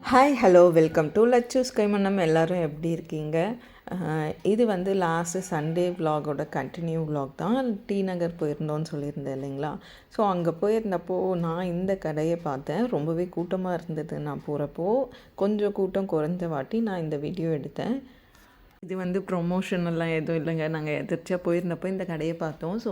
Hi hello welcome to Lachu's Kaimanam. எல்லோரும் எப்படி இருக்கீங்க? இது வந்து லாஸ்ட்டு சண்டே விலாகோட கண்டினியூ விலாக் தான். டி நகர் போயிருந்தோன்னு சொல்லியிருந்தேன் இல்லைங்களா? ஸோ அங்கே போயிருந்தப்போ நான் இந்த கடையை பார்த்தேன். ரொம்பவே கூட்டமாக இருந்தது. நான் போகிறப்போ கொஞ்சம் கூட்டம் குறைஞ்ச வாட்டி நான் இந்த வீடியோ எடுத்தேன். இது வந்து ப்ரொமோஷனெல்லாம் எதுவும் இல்லைங்க. நாங்கள் எதிர்ச்சியாக போயிருந்தப்போ இந்த கடையை பார்த்தோம். ஸோ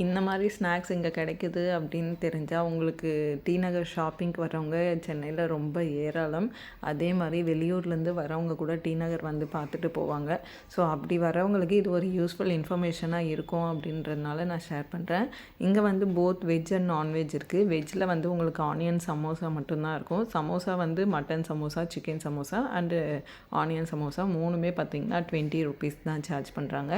இந்த மாதிரி ஸ்நாக்ஸ் இங்கே கிடைக்குது அப்படின்னு தெரிஞ்சால் உங்களுக்கு டி நகர் ஷாப்பிங்க்கு வரவங்க சென்னையில் ரொம்ப ஏராளம். அதே மாதிரி வெளியூர்லேருந்து வரவங்க கூட டி நகர் வந்து பார்த்துட்டு போவாங்க. ஸோ அப்படி வரவங்களுக்கு இது ஒரு யூஸ்ஃபுல் இன்ஃபர்மேஷனாக இருக்கும் அப்படின்றதுனால நான் ஷேர் பண்ணுறேன். இங்கே வந்து போத் வெஜ் அண்ட் நான்வெஜ் இருக்குது. வெஜ்ஜில் வந்து உங்களுக்கு ஆனியன் சமோசா மட்டும்தான் இருக்கும். சமோசா வந்து mutton samosa, chicken samosa and onion samosa மூணுமே பார்த்திங்கன்னா 20 rupees தான் சார்ஜ் பண்ணுறாங்க.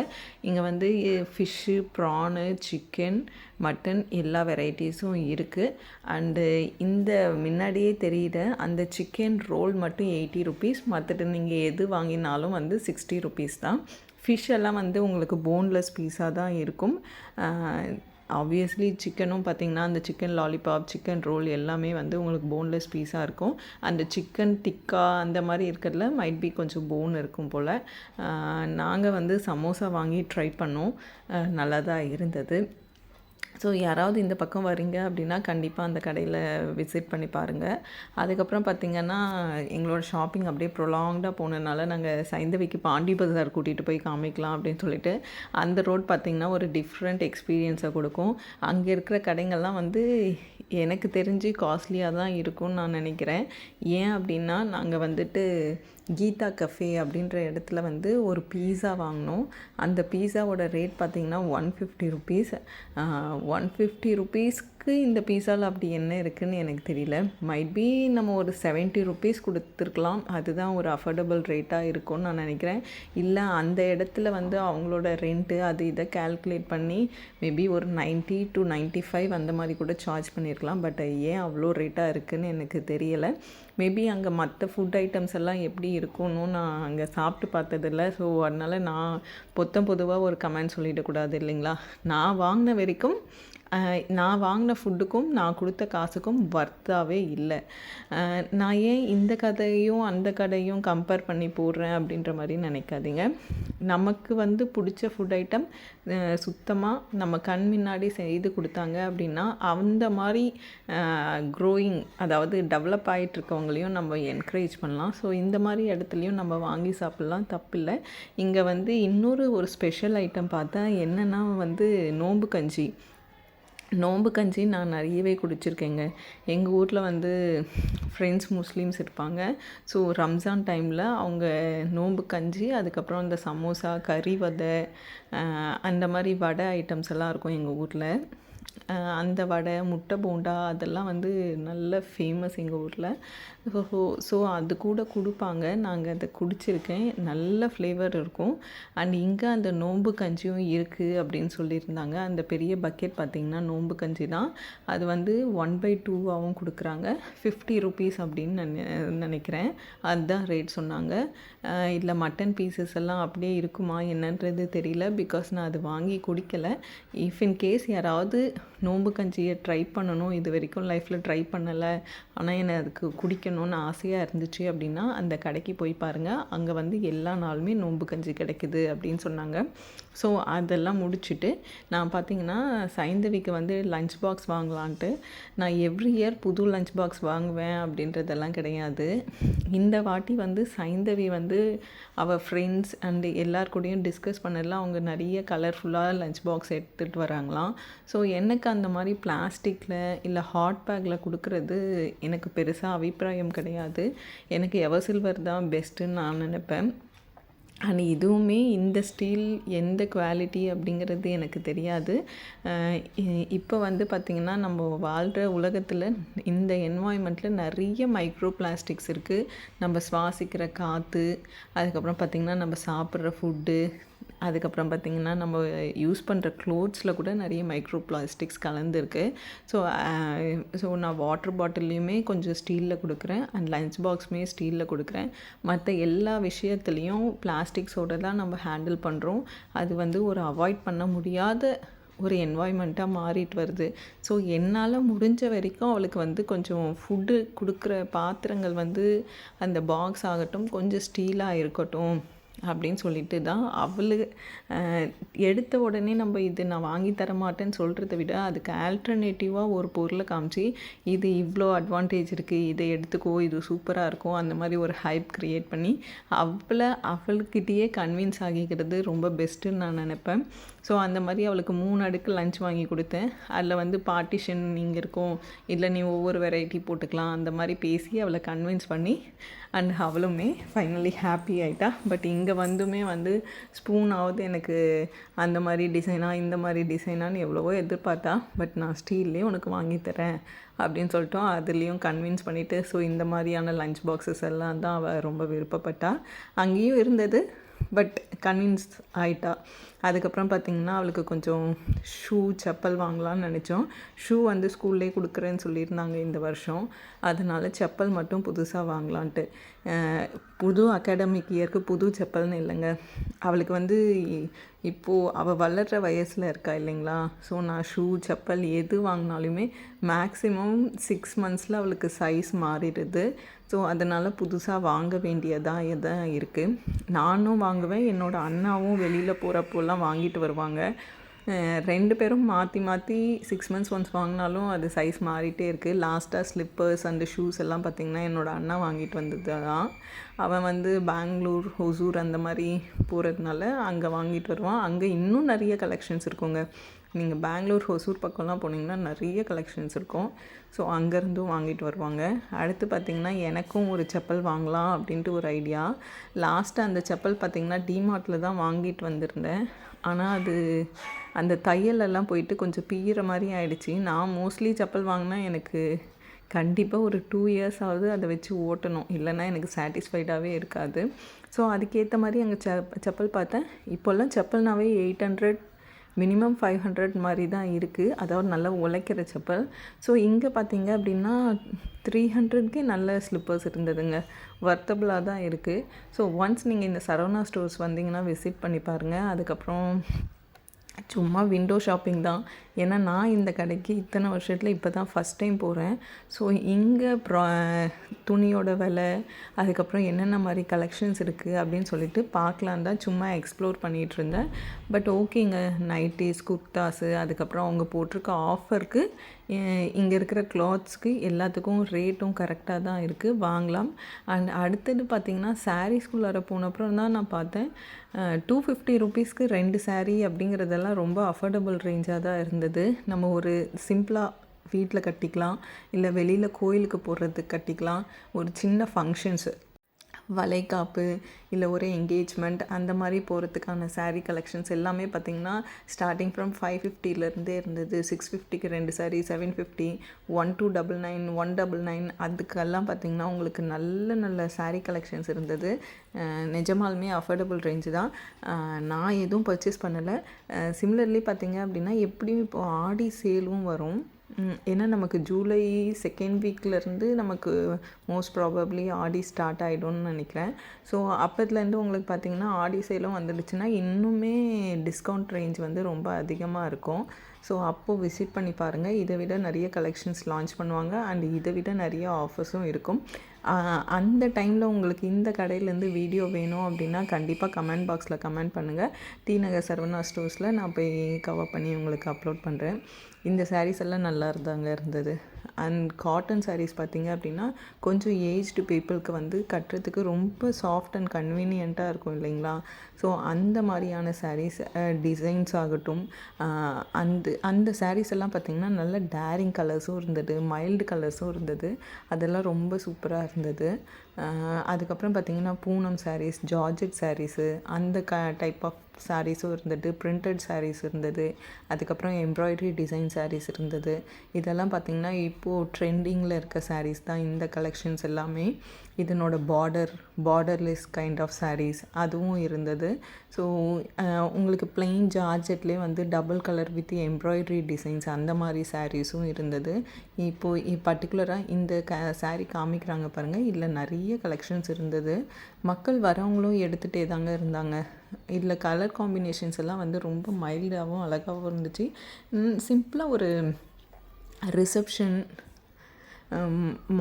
இங்கே வந்து ஃபிஷ்ஷு, ப்ரானு, சிக்கன், மட்டன் எல்லா வெரைட்டிஸும் இருக்குது. அண்டு இந்த முன்னாடியே தெரியுற அந்த சிக்கன் ரோல் மட்டும் 80 rupees. மற்றது நீங்கள் எது வாங்கினாலும் வந்து 60 rupees தான். ஃபிஷ் எல்லாம் வந்து உங்களுக்கு போன்லெஸ் பீஸாக தான் இருக்கும். ஆப்வியஸ்லி சிக்கனும் பார்த்திங்கன்னா அந்த சிக்கன் லாலிபாப், சிக்கன் ரோல் எல்லாமே வந்து உங்களுக்கு போன்லெஸ் பீஸாக இருக்கும். அந்த சிக்கன் டிக்கா அந்த மாதிரி இருக்கிறதுல மைட் பி கொஞ்சம் போன் இருக்கும் போல். நாங்கள் வந்து சமோசா வாங்கி ட்ரை பண்ணோம். நல்லா தான் இருந்தது. ஸோ யாராவது இந்த பக்கம் வரீங்க அப்படின்னா கண்டிப்பாக அந்த கடையில் விசிட் பண்ணி பாருங்கள். அதுக்கப்புறம் பார்த்திங்கன்னா எங்களோட ஷாப்பிங் அப்படியே ப்ரொலாங்டாக போனதுனால நாங்கள் சைந்தவிக்கு பாண்டி பஜார் கூட்டிகிட்டு போய் காமிக்கலாம் அப்படின்னு சொல்லிட்டு அந்த ரோட் பார்த்திங்கன்னா ஒரு டிஃப்ரெண்ட் எக்ஸ்பீரியன்ஸை கொடுக்கும். அங்கே இருக்கிற கடைங்கள்லாம் வந்து எனக்கு தெரிஞ்சு காஸ்ட்லியாக தான் இருக்கும்னு நான் நினைக்கிறேன். ஏன் அப்படின்னா நாங்கள் வந்துட்டு கீதா கஃபே அப்படின்ற இடத்துல வந்து ஒரு பீஸா வாங்கினோம். அந்த பீஸாவோட ரேட் பார்த்திங்கன்னா 150 rupees. 150 rupeesக்கு இந்த பீஸாவில் அப்படி என்ன இருக்குதுன்னு எனக்கு தெரியல. மைட் பி நம்ம ஒரு 70 rupees கொடுத்துருக்கலாம். அதுதான் ஒரு அஃபோர்டபுள் ரேட்டாக இருக்கும்னு நான் நினைக்கிறேன். இல்லை அந்த இடத்துல வந்து அவங்களோட ரெண்ட்டு அது இதை கேல்குலேட் பண்ணி மேபி ஒரு 90 to 95 அந்த மாதிரி கூட சார்ஜ் பண்ணியிருக்கலாம். பட் ஏன் அவ்வளோ ரேட்டாக இருக்குதுன்னு எனக்கு தெரியலை. மேபி அங்கே மற்ற ஃபுட் ஐட்டம்ஸ் எல்லாம் எப்படி இருக்கும்னு நான் அங்கே சாப்பிட்டு பார்த்ததில்ல. ஸோ அதனால் நான் பொதுவாக ஒரு கமெண்ட் சொல்லிடக்கூடாது இல்லைங்களா? நான் வாங்கின வரைக்கும் நான் வாங்கின ஃபுட்டுக்கும் நான் கொடுத்த காசுக்கும் வர்த்தாகவே இல்லை. நான் ஏன் இந்த கதையும் அந்த கடையும் கம்பேர் பண்ணி போடுறேன் அப்படின்ற மாதிரி நினைக்காதீங்க. நமக்கு வந்து பிடிச்ச ஃபுட் ஐட்டம் சுத்தமாக நம்ம கண் முன்னாடி செய்து கொடுத்தாங்க அப்படின்னா அந்த மாதிரி க்ரோயிங் அதாவது டெவலப் ஆகிட்டுருக்கவங்களையும் நம்ம என்கரேஜ் பண்ணலாம். ஸோ இந்த மாதிரி இடத்துலையும் நம்ம வாங்கி சாப்பிட்லாம், தப்பில்லை. இங்கே வந்து இன்னொரு ஒரு ஸ்பெஷல் ஐட்டம் பார்த்தா என்னென்னா வந்து நோம்பு கஞ்சி நான் நிறையவே குடிச்சிருக்கேங்க. எங்கள் ஊரில் வந்து ஃப்ரெண்ட்ஸ் முஸ்லீம்ஸ் இருப்பாங்க. ஸோ ரம்ஜான் டைமில் அவங்க நோம்பு கஞ்சி, அதுக்கப்புறம் இந்த சமோசா, கறி வடை, அந்த மாதிரி வடை ஐட்டம்ஸ் எல்லாம் இருக்கும் எங்கள் ஊரில். அந்த வடை, முட்டை போண்டா அதெல்லாம் வந்து நல்ல ஃபேமஸ் எங்கள் ஊரில். ஸோ அது கூட கொடுப்பாங்க. நாங்கள் அதை குடிச்சிருக்கேன். நல்ல ஃப்ளேவர் இருக்கும். அண்ட் இங்கே அந்த நோம்பு கஞ்சியும் இருக்குது அப்படின்னு சொல்லியிருந்தாங்க. அந்த பெரிய பக்கெட் பார்த்திங்கன்னா நோம்பு கஞ்சி தான். அது வந்து 1/2 கொடுக்குறாங்க. 50 rupees அப்படின்னு நினைக்கிறேன். அதுதான் ரேட் சொன்னாங்க. இதில் மட்டன் பீசஸ் எல்லாம் அப்படியே இருக்குமா என்னன்றது தெரியல. பிகாஸ் நான் அது வாங்கி குடிக்கலை. இஃப் இன் கேஸ் யாராவது நோம்பு கஞ்சியை ட்ரை பண்ணணும், இது வரைக்கும் லைஃப்பில் ட்ரை பண்ணலை, ஆனால் எனக்கு அதுக்கு குடிக்கணும்னு ஆசையாக இருந்துச்சு அப்படின்னா அந்த கடைக்கு போய் பாருங்கள். அங்கே வந்து எல்லா நாளுமே நோம்பு கஞ்சி கிடைக்குது அப்படின்னு சொன்னாங்க. ஸோ அதெல்லாம் முடிச்சுட்டு நான் பார்த்திங்கன்னா சைந்தவிக்கு வந்து லஞ்ச் பாக்ஸ் வாங்கலான்ட்டு. நான் எவ்ரி இயர் புது லஞ்ச் பாக்ஸ் வாங்குவேன் அப்படின்றதெல்லாம் கிடையாது. இந்த வாட்டி வந்து சைந்தவி வந்து அவள் ஃப்ரெண்ட்ஸ் அண்டு எல்லாருக்கூடையும் டிஸ்கஸ் பண்ணலாம். அவங்க நிறைய கலர்ஃபுல்லாக லஞ்ச் பாக்ஸ் எடுத்துகிட்டு வராங்களாம். ஸோ எனக்கு அந்த மாதிரி பிளாஸ்டிக்கில் இல்லை ஹாட் பேக்கில் கொடுக்குறது எனக்கு பெருசாக அபிப்பிராயம் கிடையாது. எனக்கு எவர் சில்வர் தான் பெஸ்ட்டுன்னு நான் நினைப்பேன். அண்ட் இதுவுமே இந்த ஸ்டீல் எந்த குவாலிட்டி அப்படிங்கிறது எனக்கு தெரியாது. இப்போ வந்து பார்த்திங்கன்னா நம்ம வாழ்கிற உலகத்தில் இந்த என்வாய்மெண்ட்டில் நிறைய மைக்ரோ பிளாஸ்டிக்ஸ் இருக்குது. நம்ம சுவாசிக்கிற காற்று, அதுக்கப்புறம் பார்த்திங்கன்னா நம்ம சாப்பிட்ற ஃபுட்டு, அதுக்கப்புறம் பார்த்திங்கன்னா நம்ம யூஸ் பண்ணுற க்ளோத்ஸில் கூட நிறைய மைக்ரோ பிளாஸ்டிக்ஸ் கலந்துருக்கு. ஸோ நான் வாட்டர் பாட்டில்லையுமே கொஞ்சம் ஸ்டீலில் கொடுக்குறேன். அண்ட் லஞ்ச் பாக்ஸுமே ஸ்டீலில் கொடுக்குறேன். மற்ற எல்லா விஷயத்துலேயும் பிளாஸ்டிக்ஸோடு தான் நம்ம ஹேண்டில் பண்ணுறோம். அது வந்து ஒரு அவாய்ட் பண்ண முடியாத ஒரு என்வாய்மெண்ட்டாக மாறிட்டு வருது. ஸோ என்னால் முடிஞ்ச வரைக்கும் அவளுக்கு வந்து கொஞ்சம் ஃபுட்டு கொடுக்குற பாத்திரங்கள் வந்து அந்த பாக்ஸ் ஆகட்டும் கொஞ்சம் ஸ்டீலாக இருக்கட்டும் அப்படின்னு சொல்லிட்டு தான் எடுத்த உடனே நம்ம இது நான் வாங்கி தர மாட்டேன்னு சொல்கிறத விட அதுக்கு ஆல்டர்னேட்டிவாக ஒரு பொருளை காமிச்சு இது இவ்வளோ அட்வான்டேஜ் இருக்குது, இதை எடுத்துக்கோ, இது சூப்பராக இருக்கும், அந்த மாதிரி ஒரு ஹைப் க்ரியேட் பண்ணி அவளுக்கிட்டேயே கன்வின்ஸ் ஆகிக்கிறது ரொம்ப பெஸ்ட்டுன்னு நான் நினப்பேன். ஸோ அந்த மாதிரி அவளுக்கு 3 அடுக்கு லஞ்ச் வாங்கி கொடுத்தேன். அதில் வந்து பார்ட்டிஷன் இங்கே இருக்கும், இல்லை நீ ஒவ்வொரு வெரைட்டி போட்டுக்கலாம், அந்த மாதிரி பேசி அவளை கன்வின்ஸ் பண்ணி அண்ட் அவளுமே ஃபைனலி ஹாப்பி ஆகிட்டா. பட் இங்கே வந்துமே வந்து ஸ்பூனாவது எனக்கு அந்த மாதிரி டிசைனாக இந்த மாதிரி டிசைனான்னு எவ்வளவோ எதிர்பார்த்தா. பட் நான் ஸ்டீல்லே உனக்கு வாங்கி தரேன் அப்படின்னு சொல்லிட்டோம். அதுலேயும் கன்வின்ஸ் பண்ணிவிட்டு ஸோ இந்த மாதிரியான லஞ்ச் பாக்ஸஸ் எல்லாம் தான் அவள் ரொம்ப விருப்பப்பட்டா. அங்கேயும் இருந்தது பட் கன்வின்ஸ் ஆகிட்டா. அதுக்கப்புறம் பார்த்திங்கன்னா அவளுக்கு கொஞ்சம் ஷூ செப்பல் வாங்கலான்னு நினச்சோம். ஷூ வந்து ஸ்கூல்லே கொடுக்குறேன்னு சொல்லியிருந்தாங்க இந்த வருஷம். அதனால் செப்பல் மட்டும் புதுசாக வாங்கலான்ட்டு. புது அகாடமிக் இயருக்கு புது செப்பல்னு இல்லைங்க, அவளுக்கு வந்து இப்போது அவள் வளர்கிற வயசில் இருக்கா இல்லைங்களா. ஸோ நான் ஷூ செப்பல் எது வாங்கினாலுமே மேக்ஸிமம் 6 monthஸில் அவளுக்கு சைஸ் மாறிடுது. ஸோ அதனால் புதுசாக வாங்க வேண்டியதாக தான் இருக்குது. நானும் வாங்குவேன், என்னோடய அண்ணாவும் வெளியில் போகிறப்போலாம் வாங்கிட்டு வருவாங்க. 2 பேரும் மாற்றி மாற்றி 6 months ஒன்ஸ் வாங்கினாலும் அது சைஸ் மாறிட்டே இருக்குது. லாஸ்ட்டாக ஸ்லிப்பர்ஸ் அண்டு ஷூஸ் எல்லாம் பார்த்திங்கன்னா என்னோடய அண்ணா வாங்கிட்டு வந்தது தான். அவன் வந்து பெங்களூர், ஹொசூர் அந்த மாதிரி போகிறதுனால அங்கே வாங்கிட்டு வருவான். அங்கே இன்னும் நிறைய கலெக்ஷன்ஸ் இருக்குங்க. நீங்கள் பெங்களூர், ஹொசூர் பக்கம்லாம் போனீங்கன்னா நிறைய கலெக்ஷன்ஸ் இருக்கும். ஸோ அங்கேருந்தும் வாங்கிட்டு வருவாங்க. அடுத்து பார்த்திங்கன்னா எனக்கும் ஒரு செப்பல் வாங்கலாம் அப்படின்ட்டு ஒரு ஐடியா. லாஸ்ட்டு அந்த செப்பல் பார்த்திங்கன்னா டிமார்ட்டில் தான் வாங்கிட்டு வந்திருந்தேன். ஆனால் அது அந்த தையலெல்லாம் போயிட்டு கொஞ்சம் பிய்கிற மாதிரி ஆகிடுச்சி. நான் மோஸ்ட்லி செப்பல் வாங்கினா எனக்கு கண்டிப்பாக ஒரு 2 years ஆகுது அதை வச்சு ஓட்டணும், இல்லைன்னா எனக்கு சாட்டிஸ்ஃபைடாகவே இருக்காது. ஸோ அதுக்கேற்ற மாதிரி அங்கே செப்பல் பார்த்தேன். இப்போல்லாம் செப்பல்னாவே 800 மினிமம் 500 மாதிரி தான் இருக்குது, அதாவது நல்லா உழைக்கிற செப்பல். ஸோ இங்கே பார்த்தீங்க அப்படின்னா 300க்கே நல்ல ஸ்லிப்பர்ஸ் இருந்ததுங்க. வர்த்தபுளாக தான் இருக்குது. ஸோ ஒன்ஸ் நீங்கள் இந்த சரவணா ஸ்டோர்ஸ் வந்தீங்கன்னா விசிட் பண்ணி பாருங்கள். அதுக்கப்புறம் சும்மா விண்டோ ஷாப்பிங் தான். ஏன்னா நான் இந்த கடைக்கு இத்தனை வருஷத்தில் இப்போ தான் ஃபஸ்ட் டைம் போகிறேன். ஸோ இங்கே துணியோட விலை, அதுக்கப்புறம் என்னென்ன மாதிரி கலெக்ஷன்ஸ் இருக்குது அப்படின்னு சொல்லிட்டு பார்க்கலாம் தான் சும்மா எக்ஸ்ப்ளோர் பண்ணிகிட்டு இருந்தேன். பட் ஓகேங்க, நைட்டிஸ், குர்தாஸு, அதுக்கப்புறம் அவங்க போட்டிருக்க ஆஃபருக்கு இங்கே இருக்கிற கிளாத்ஸ்க்கு எல்லாத்துக்கும் ரேட்டும் கரெக்டாக தான் இருக்குது, வாங்கலாம். அண்ட் அடுத்தது பார்த்திங்கன்னா சாரீஸ்குள்ளார போனப்புறம் தான் நான் பார்த்தேன் 250 rupeesக்கு 2 saree அப்படிங்கிறதெல்லாம் ரொம்ப அஃபோர்டபுள் ரேஞ்சாக தான் இருந்தது. நம்ம ஒரு சிம்பிளாக வீட்டில் கட்டிக்கலாம், இல்லை வெளியில் கோயிலுக்கு போடுறதுக்கு கட்டிக்கலாம். ஒரு சின்ன ஃபங்க்ஷன்ஸு, வளைகாப்பு, இல்லை ஒரு என்கேஜ்மெண்ட் அந்த மாதிரி போகிறதுக்கான saree கலெக்ஷன்ஸ் எல்லாமே பார்த்திங்கன்னா ஸ்டார்டிங் ஃப்ரம் 550லேருந்தே இருந்தது. 650க்கு 2 saree, 750, 1299, 199 அதுக்கெல்லாம் பார்த்திங்கன்னா உங்களுக்கு நல்ல நல்ல saree கலெக்ஷன்ஸ் இருந்தது. நிஜமாலுமே அஃபோர்டபுள் ரேஞ்சு தான். நான் எதுவும் பர்ச்சேஸ் பண்ணலை. சிமிலர்லி பார்த்திங்க அப்படின்னா எப்படியும் இப்போது ஆடி சேலும் வரும். ஏன்னா நமக்கு ஜூலை 2nd வீக்லேருந்து நமக்கு மோஸ்ட் ப்ராபப்ளி ஆடி ஸ்டார்ட் ஆகிடும்னு நினைக்கிறேன். ஸோ அப்போதுலேருந்து உங்களுக்கு பார்த்திங்கன்னா ஆடி சேலும் வந்துடுச்சுன்னா இன்னுமே டிஸ்கவுண்ட் ரேஞ்ச் வந்து ரொம்ப அதிகமாக இருக்கும். ஸோ அப்போது விசிட் பண்ணி பாருங்கள். இதை விட நிறைய கலெக்ஷன்ஸ் லான்ச் பண்ணுவாங்க அண்ட் இதை விட நிறைய ஆஃபர்ஸும் இருக்கும். அந்த டைமில் உங்களுக்கு இந்த கடையிலேருந்து வீடியோ வேணும் அப்படின்னா கண்டிப்பாக கமெண்ட் பாக்ஸில் கமெண்ட் பண்ணுங்கள். டி நகர் சரவணா ஸ்டோர்ஸில் நான் போய் கவர் பண்ணி உங்களுக்கு அப்லோட் பண்ணுறேன். இந்த சாரீஸ் எல்லாம் நல்லா இருந்தது. அண்ட் காட்டன் சாரீஸ் பார்த்திங்க அப்படின்னா கொஞ்சம் ஏஜ்டு பீப்புளுக்கு வந்து கட்டுறதுக்கு ரொம்ப சாஃப்ட் அண்ட் கன்வீனியண்ட்டாக இருக்கும் இல்லைங்களா. ஸோ அந்த மாதிரியான சாரீஸ் டிசைன்ஸ் ஆகட்டும், அந்த சாரீஸ் எல்லாம் பார்த்திங்கன்னா நல்ல டேரிங் கலர்ஸும் இருந்தது, மைல்டு கலர்ஸும் இருந்தது. அதெல்லாம் ரொம்ப சூப்பராக இருந்தது. அதுக்கப்புறம் பார்த்திங்கன்னா பூனம் சாரீஸ், ஜார்ஜெட் சாரீஸு அந்த டைப் ஆஃப் சாரீஸும் இருந்தது, பிரிண்டட் சாரீஸ் இருந்தது, அதுக்கப்புறம் எம்ப்ராய்டரி டிசைன் சாரீஸ் இருந்தது. இதெல்லாம் பார்த்திங்கன்னா இப்போது ட்ரெண்டிங்கில் இருக்க சாரீஸ் தான் இந்த கலெக்ஷன்ஸ் எல்லாமே. இதனோட பார்டர்லெஸ் கைண்ட் ஆஃப் சாரீஸ் அதுவும் இருந்தது. ஸோ உங்களுக்கு பிளெயின் ஜார்ஜெட்லேயே வந்து double colour with embroidery designs அந்த மாதிரி சாரீஸும் இருந்தது. இப்போது பர்டிகுலராக இந்த சாரீ காமிக்கிறாங்க பாருங்கள், இதில் நிறைய கலெக்ஷன்ஸ் இருந்தது. மக்கள் வரவங்களும் எடுத்துகிட்டே தாங்க இருந்தாங்க. இதில் கலர் காம்பினேஷன்ஸ் எல்லாம் வந்து ரொம்ப மைல்டாகவும் அழகாகவும் இருந்துச்சு. சிம்பிளாக ஒரு ரிசப்ஷன்,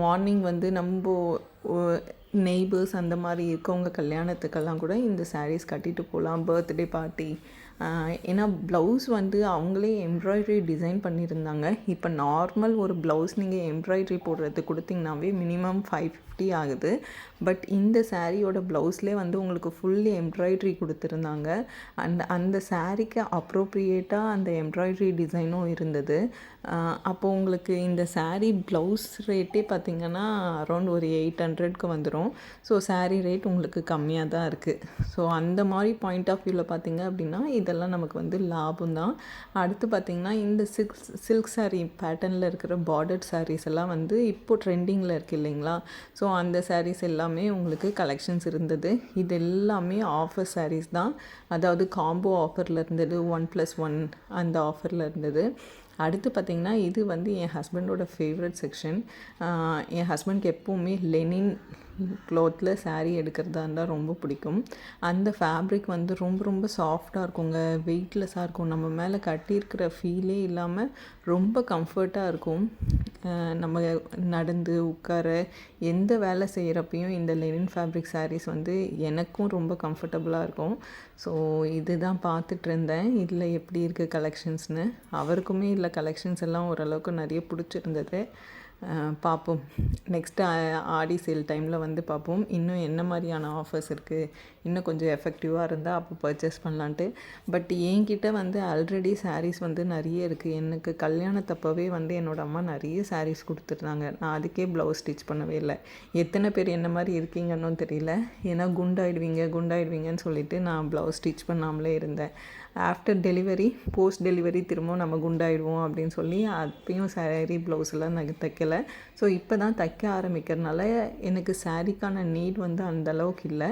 மார்னிங் வந்து நம்ம நெய்பர்ஸ் அந்த மாதிரி இருக்கவங்க கல்யாணத்துக்கெல்லாம் கூட இந்த சாரீஸ் கட்டிட்டு போகலாம். பர்த்டே பார்ட்டி, ஏன்னா ப்ளவுஸ் வந்து அவங்களே எம்ப்ராய்டரி டிசைன் பண்ணியிருந்தாங்க. இப்போ நார்மல் ஒரு ப்ளவுஸ் நீங்கள் எம்ப்ராய்டரி போடுறது கொடுத்திங்கனாவே மினிமம் 550 ஆகுது. பட் இந்த சாரியோட ப்ளவுஸ்லேயே வந்து உங்களுக்கு ஃபுல் எம்ப்ராய்டரி கொடுத்துருந்தாங்க. அந்த சாரீக்கு அப்ரோப்ரியேட்டாக அந்த எம்ப்ராய்டரி டிசைனும் இருந்தது. அப்போது உங்களுக்கு இந்த சாரீ ப்ளவுஸ் ரேட்டே பார்த்திங்கன்னா அரௌண்ட் ஒரு 800க்கு வந்துடும். ஸோ சாரீ ரேட் உங்களுக்கு கம்மியாக தான் இருக்குது. ஸோ அந்த மாதிரி பாயிண்ட் ஆஃப் வியூவில் பார்த்திங்க அப்படின்னா இதெல்லாம் நமக்கு வந்து லாபம் தான். அடுத்து பார்த்திங்கன்னா இந்த சில்க் சாரீ பேட்டர்னில் இருக்கிற பார்டர்ட் சாரீஸ் எல்லாம் வந்து இப்போது ட்ரெண்டிங்கில் இருக்குது இல்லைங்களா. ஸோ அந்த சாரீஸ் எல்லாமே உங்களுக்கு கலெக்ஷன்ஸ் இருந்தது. இது எல்லாமே ஆஃபர் சாரீஸ் தான். அதாவது காம்போ ஆஃபரில் இருந்தது, 1+1 அந்த ஆஃபரில் இருந்தது. அடுத்து பார்த்திங்கன்னா இது வந்து என் ஹஸ்பண்டோட ஃபேவரட் செக்ஷன். என் ஹஸ்பண்ட்க்கு எப்போவுமே லெனின் க்ளாத்தில் சாரீ எடுக்கிறதா இருந்தால் ரொம்ப பிடிக்கும். அந்த ஃபேப்ரிக் வந்து ரொம்ப ரொம்ப சாஃப்டாக இருக்குங்க, வெயிட்லெஸ்ஸாக இருக்கும். நம்ம மேலே கட்டியிருக்கிற ஃபீலே இல்லாமல் ரொம்ப கம்ஃபர்ட்டாக இருக்கும். நம்ம நடந்து உட்கார எந்த வேலை செய்கிறப்பையும் இந்த லெனின் ஃபேப்ரிக் சாரீஸ் வந்து எனக்கும் ரொம்ப கம்ஃபர்டபுளாக இருக்கும். ஸோ இது தான் பார்த்துட்டு இருந்தேன், இதில் எப்படி இருக்குது கலெக்ஷன்ஸ்னு. அவருக்குமே இதில் கலெக்ஷன்ஸ் எல்லாம் ஓரளவுக்கு நிறைய பிடிச்சிருந்தது. பார்ப்போம், நெக்ஸ்ட்டு ஆடி சேல் டைமில் வந்து பார்ப்போம் இன்னும் என்ன மாதிரியான ஆஃபர்ஸ் இருக்குது, இன்னும் கொஞ்சம் எஃபெக்டிவாக இருந்தால் அப்போ பர்ச்சேஸ் பண்ணலான்ட்டு. பட் என்கிட்ட வந்து ஆல்ரெடி சாரீஸ் வந்து நிறைய இருக்குது. எனக்கு கல்யாணத்தப்பவே வந்து என்னோடய அம்மா நிறைய சாரீஸ் கொடுத்துருந்தாங்க. நான் அதுக்கே ப்ளவுஸ் ஸ்டிச் பண்ணவே இல்லை. எத்தனை பேர் என்ன மாதிரி இருக்கீங்கன்னு தெரியல. ஏன்னா குண்டாயிடுவீங்கன்னு சொல்லிவிட்டு நான் ப்ளவுஸ் ஸ்டிச் பண்ணாமலே இருந்தேன். ஆஃப்டர் டெலிவரி, போஸ்ட் டெலிவரி திரும்பவும் நம்ம குண்டாயிடுவோம் அப்படின்னு சொல்லி அப்பயும் சாரீ ப்ளவுஸ்லாம் நான் தைக்கலை. ஸோ இப்போ தான் தைக்க ஆரம்பிக்கிறதுனால எனக்கு சாரீக்கான நீட் வந்து அந்தளவுக்கு இல்லை.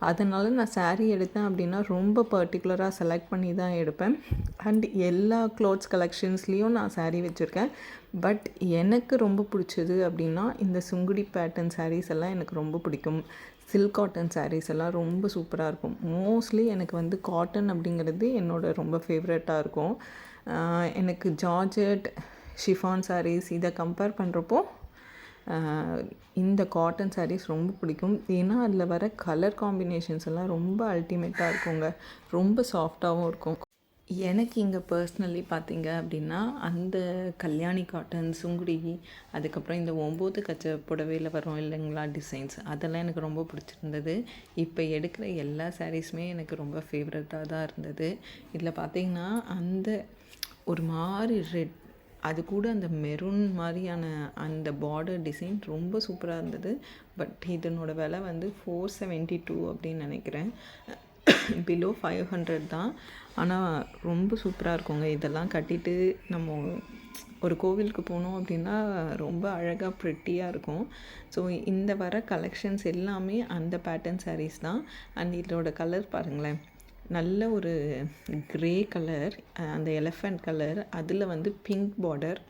அதனால் நான் சாரீ எடுத்தேன் அப்படின்னா ரொம்ப பர்டிகுலராக செலக்ட் பண்ணி தான் எடுப்பேன். அண்ட் எல்லா க்ளாத்ஸ் கலெக்ஷன்ஸ்லேயும் நான் சாரீ வச்சுருக்கேன். பட் எனக்கு ரொம்ப பிடிச்சது அப்படின்னா இந்த சுங்குடி பேட்டர்ன் சாரீஸ் எல்லாம் எனக்கு ரொம்ப பிடிக்கும். சில்க் காட்டன் சாரீஸ் எல்லாம் ரொம்ப சூப்பராக இருக்கும். மோஸ்ட்லி எனக்கு வந்து காட்டன் அப்படிங்கிறது என்னோடய ரொம்ப ஃபேவரட்டாக இருக்கும். எனக்கு ஜார்ஜெட், ஷிஃபான் சாரீஸ் இதை கம்பேர் பண்ணுறப்போ இந்த காட்டன் சாரீஸ் ரொம்ப பிடிக்கும். ஏன்னா அதில் வர கலர் காம்பினேஷன்ஸ் எல்லாம் ரொம்ப அல்டிமேட்டாக இருக்குங்க, ரொம்ப சாஃப்டாகவும் இருக்கும். எனக்கு இங்கே பர்ஸ்னலி பார்த்திங்க அப்படின்னா அந்த கல்யாணி காட்டன், சுங்குடி, அதுக்கப்புறம் இந்த 9 கச்சை புடவையில் வரும் இல்லைங்களா டிசைன்ஸ், அதெல்லாம் எனக்கு ரொம்ப பிடிச்சிருந்தது. இப்போ எடுக்கிற எல்லா சாரீஸுமே எனக்கு ரொம்ப ஃபேவரட்டாக தான் இருந்தது. இதில் பார்த்திங்கன்னா அந்த ஒரு மாதிரி ரெட், அது கூட அந்த மெரூன் மாதிரியான அந்த பார்டர் டிசைன் ரொம்ப சூப்பராக இருந்தது. பட் இதனோட விலை வந்து 472 அப்படின்னு நினைக்கிறேன். பிலோ 500 தான். ஆனால் ரொம்ப சூப்பராக இருக்குங்க. இதெல்லாம் கட்டிட்டு நம்ம ஒரு கோவிலுக்கு போனோம் அப்படின்னா ரொம்ப அழகாக ப்ரிட்டியாக இருக்கும். ஸோ இந்த வர கலெக்ஷன்ஸ் எல்லாமே அந்த பேட்டர்ன் சாரீஸ் தான். அண்ட் இதோட கலர் பாருங்களேன், நல்ல ஒரு க்ரே கலர், அந்த எலஃபண்ட் கலர், அதில் வந்து பிங்க் பார்டர்.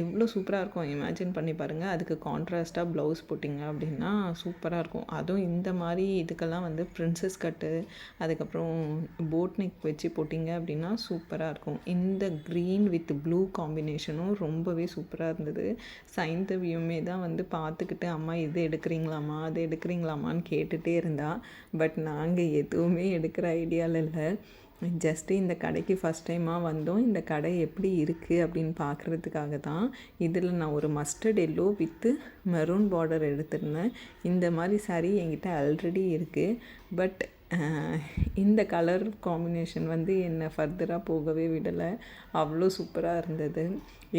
எவ்வளோ சூப்பராக இருக்கும், இமேஜின் பண்ணி பாருங்கள். அதுக்கு கான்ட்ராஸ்ட்டாக ப்ளவுஸ் போட்டிங்க அப்படின்னா சூப்பராக இருக்கும். அதுவும் இந்த மாதிரி இதுக்கெல்லாம் வந்து பிரின்சஸ் கட்டு, அதுக்கப்புறம் போட் நெக் வச்சு போட்டிங்க அப்படின்னா சூப்பராக இருக்கும். இந்த க்ரீன் வித் ப்ளூ காம்பினேஷனும் ரொம்பவே சூப்பராக இருந்தது. சைந்தவியுமே தான் வந்து பார்த்துக்கிட்டு அம்மா இது எடுக்கிறீங்களாம்மா அது எடுக்கிறீங்களாம்மான்னு கேட்டுகிட்டே இருந்தா. பட் நாங்கள் எதுவுமே எடுக்கிற ஐடியாவில் இல்லை. ஜஸ்ட்டு இந்த கடைக்கு ஃபஸ்ட் டைமாக வந்தோம். இந்த கடை எப்படி இருக்குது அப்படின்னு பார்க்குறதுக்காக தான். இதில் நான் ஒரு mustard yellow with maroon border எடுத்திருந்தேன். இந்த மாதிரி சாரீ என்கிட்ட ஆல்ரெடி இருக்குது. பட் இந்த கலர் காம்பினேஷன் வந்து என்னை ஃபர்தராக போகவே விடலை. அவ்வளோ சூப்பராக இருந்தது.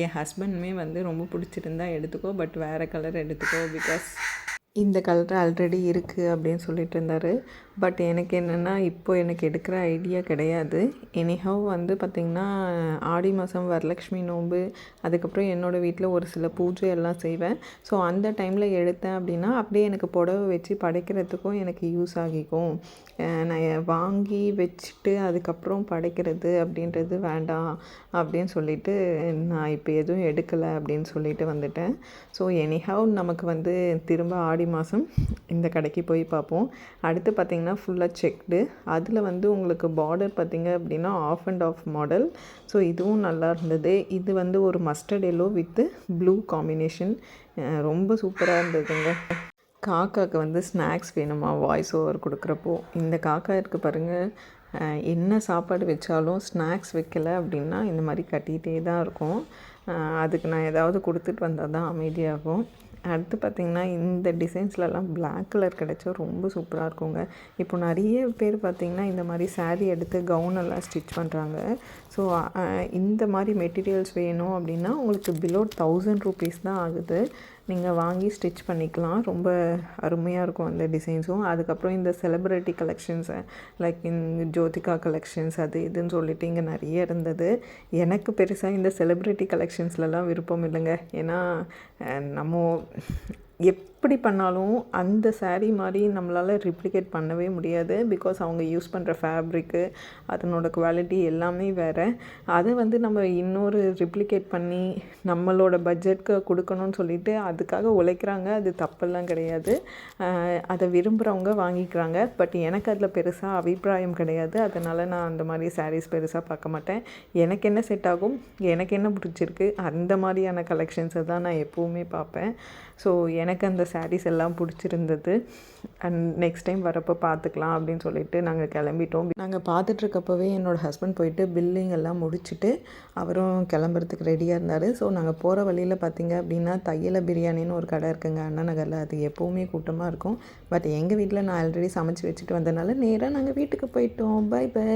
என் ஹஸ்பண்டுமே வந்து ரொம்ப பிடிச்சிருந்தா எடுத்துக்கோ, பட் வேறு கலர் எடுத்துக்கோ, பிகாஸ் இந்த கலர் ஆல்ரெடி இருக்குது அப்படின்னு சொல்லிட்டு இருந்தார். பட் எனக்கு என்னென்னா இப்போ எனக்கு எடுக்கிற ஐடியா கிடையாது. எனிஹவ் வந்து பார்த்திங்கன்னா ஆடி மாதம் வரலக்ஷ்மி நோன்பு, அதுக்கப்புறம் என்னோடய வீட்டில் ஒரு சில பூஜை எல்லாம் செய்வேன். ஸோ அந்த டைமில் எடுத்தேன் அப்படின்னா அப்படியே எனக்கு புடவை வச்சு படைக்கிறதுக்கும் எனக்கு யூஸ் ஆகிக்கும். நான் வாங்கி வச்சுட்டு அதுக்கப்புறம் படைக்கிறது அப்படின்றது வேண்டாம் அப்படின்னு சொல்லிட்டு நான் இப்போ எதுவும் எடுக்கலை அப்படின்னு சொல்லிட்டு வந்துட்டேன். ஸோ எனிஹவ் நமக்கு வந்து திரும்ப ஆடி மாதம் இந்த கடைக்கு போய் பார்ப்போம். அடுத்து பார்த்திங்கன்னா ஃபுல்லாக செக்டு, அதில் வந்து உங்களுக்கு பார்டர் பார்த்திங்க அப்படின்னா half and half model. So இதுவும் நல்லா இருந்தது. இது வந்து ஒரு mustard yellow with blue combination, ரொம்ப சூப்பராக இருந்ததுங்க. காக்காவுக்கு வந்து ஸ்நாக்ஸ் வேணுமா வாய்ஸ் ஓவர் கொடுக்குறப்போ. இந்த காக்கா இருக்குது பாருங்கள், என்ன சாப்பாடு வச்சாலும் ஸ்நாக்ஸ் வைக்கலை அப்படின்னா இந்த மாதிரி கட்டிகிட்டே தான் இருக்கும். அதுக்கு நான் ஏதாவது கொடுத்துட்டு வந்தால் தான் அமைதியாகும். அடுத்து பார்த்திங்கன்னா இந்த டிசைன்ஸ்லலாம் பிளாக் கலர் கிடைச்சா ரொம்ப சூப்பராக இருக்குங்க. இப்போ நிறைய பேர் பார்த்திங்கன்னா இந்த மாதிரி சாரீ எடுத்து கவுனெல்லாம் ஸ்டிச் பண்ணுறாங்க. ஸோ இந்த மாதிரி மெட்டீரியல்ஸ் வேணும் அப்படின்னா உங்களுக்கு பிலோ 1000 ரூபீஸ் தான் ஆகுது. நீங்கள் வாங்கி ஸ்டிச் பண்ணிக்கலாம். ரொம்ப அருமையாக இருக்கும் அந்த டிசைன்ஸும். அதுக்கப்புறம் இந்த செலிப்ரிட்டி கலெக்ஷன்ஸு லைக் இந்த ஜோதிகா கலெக்ஷன்ஸ் அது இதுன்னு சொல்லிட்டு இங்கே நிறைய இருந்தது. எனக்கு பெருசாக இந்த செலிப்ரிட்டி கலெக்ஷன்ஸ்லலாம் விருப்பம் இல்லைங்க. ஏன்னா நம்ம எப்படி பண்ணாலும் அந்த சாரீ மாதிரி நம்மளால் ரிப்ளிகேட் பண்ணவே முடியாது. பிகாஸ் அவங்க யூஸ் பண்ணுற ஃபேப்ரிக்கு அதனோட குவாலிட்டி எல்லாமே வேறு. அதை வந்து நம்ம இன்னொரு ரிப்ளிகேட் பண்ணி நம்மளோட பட்ஜெட்க்கு கொடுக்கணும்னு சொல்லிட்டு அதுக்காக உழைக்கிறாங்க. அது தப்பெல்லாம் கிடையாது. அதை விரும்புகிறவங்க வாங்கிக்கிறாங்க. பட் எனக்கு அதில் பெருசாக அபிப்பிராயம் கிடையாது. அதனால் நான் அந்த மாதிரி சாரீஸ் பெருசாக பார்க்க மாட்டேன். எனக்கு என்ன செட் ஆகும், எனக்கு என்ன பிடிச்சிருக்கு அந்த மாதிரியான கலெக்ஷன்ஸை தான் நான் எப்போவுமே பார்ப்பேன். ஸோ எனக்கு அந்த சாரீஸ் எல்லாம் பிடிச்சிருந்தது. அண்ட் நெக்ஸ்ட் டைம் வரப்போ பார்த்துக்கலாம் அப்படின்னு சொல்லிட்டு நாங்கள் கிளம்பிட்டோம். நாங்கள் பார்த்துட்ருக்கப்பவே என்னோடய ஹஸ்பண்ட் போயிட்டு பில்லிங் எல்லாம் முடிச்சுட்டு அவரும் கிளம்புறதுக்கு ரெடியாக இருந்தார். ஸோ நாங்கள் போகிற வழியில் பார்த்திங்க அப்படின்னா தையல பிரியாணின்னு ஒரு கடை இருக்குங்க அண்ணா நகரில். அது எப்போவுமே கூட்டமாக இருக்கும். பட் எங்கள் வீட்டில் நான் ஆல்ரெடி சமைச்சு வச்சுட்டு வந்ததுனால நேராக நாங்கள் வீட்டுக்கு போயிட்டோம். Bye by.